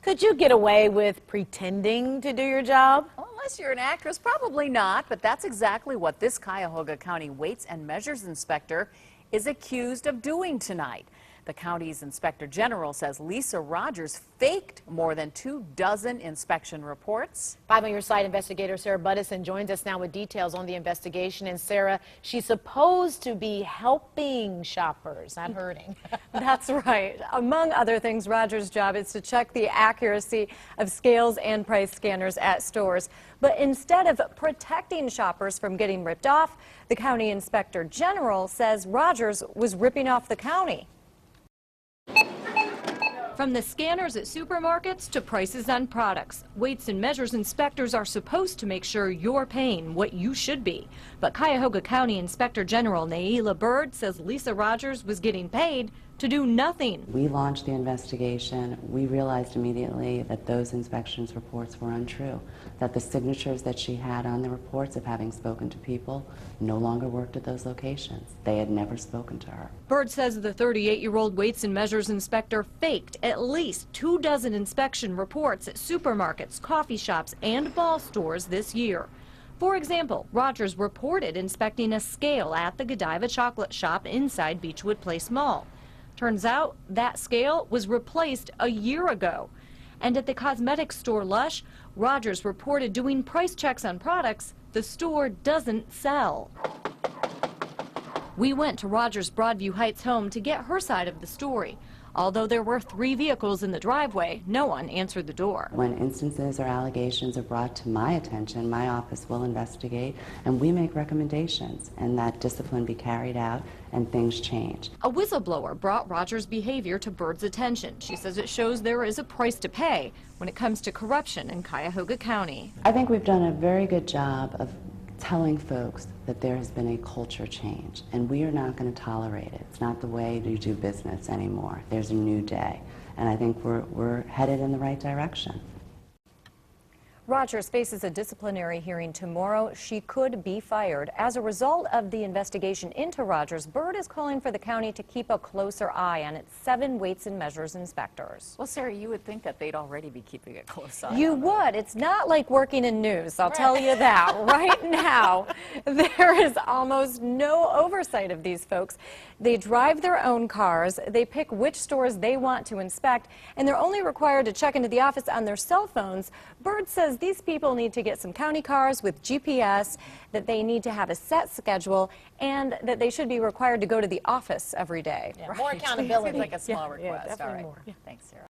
Could you get away with pretending to do your job? Well, unless you're an actress, probably not, but that's exactly what this Cuyahoga County Weights and Measures inspector is accused of doing tonight. The county's inspector general says Lisa Rogers faked more than 24 inspection reports. 5 on your side investigator Sarah Buddison joins us now with details on the investigation. And Sarah, she's supposed to be helping shoppers, not hurting. That's right. Among other things, Rogers' job is to check the accuracy of scales and price scanners at stores. But instead of protecting shoppers from getting ripped off, the county inspector general says Rogers was ripping off the county. From the scanners at supermarkets to prices on products, weights and measures inspectors are supposed to make sure you're paying what you should be. But Cuyahoga County Inspector General Naila Bird says Lisa Rogers was getting paid to do nothing. We launched the investigation. We realized immediately that those inspections reports were untrue, that the signatures that she had on the reports of having spoken to people no longer worked at those locations. They had never spoken to her. Bird says the 38-year-old weights and measures inspector faked at least 24 inspection reports at supermarkets, coffee shops, and ball stores this year. For example, Rogers reported inspecting a scale at the Godiva chocolate shop inside Beechwood Place Mall. Turns out that scale was replaced a year ago. And at the cosmetics store Lush, Rogers reported doing price checks on products the store doesn't sell. We went to Rogers' Broadview Heights home to get her side of the story. Although there were 3 vehicles in the driveway, no one answered the door. When instances or allegations are brought to my attention, my office will investigate and we make recommendations, and that discipline be carried out and things change. A whistleblower brought Rogers' behavior to Bird's attention. She says it shows there is a price to pay when it comes to corruption in Cuyahoga County. I think we've done a very good job of telling folks that there has been a culture change, and we are not going to tolerate it. It's not the way to do business anymore. There's a new day, and I think we're headed in the right direction. Rogers faces a disciplinary hearing tomorrow. She could be fired. As a result of the investigation into Rogers, Bird is calling for the county to keep a closer eye on its 7 weights and measures inspectors. Well, Sarah, you would think that they'd already be keeping a close eye. You would. It's not like working in news, I'll tell you that. Right now, there is almost no oversight of these folks. They drive their own cars, they pick which stores they want to inspect, and they're only required to check into the office on their cell phones. Bird says these people need to get some county cars with GPS, that they need to have a set schedule, and that they should be required to go to the office every day. Yeah, more accountability. Seems like a small request. definitely All right. more. Thanks, Sarah.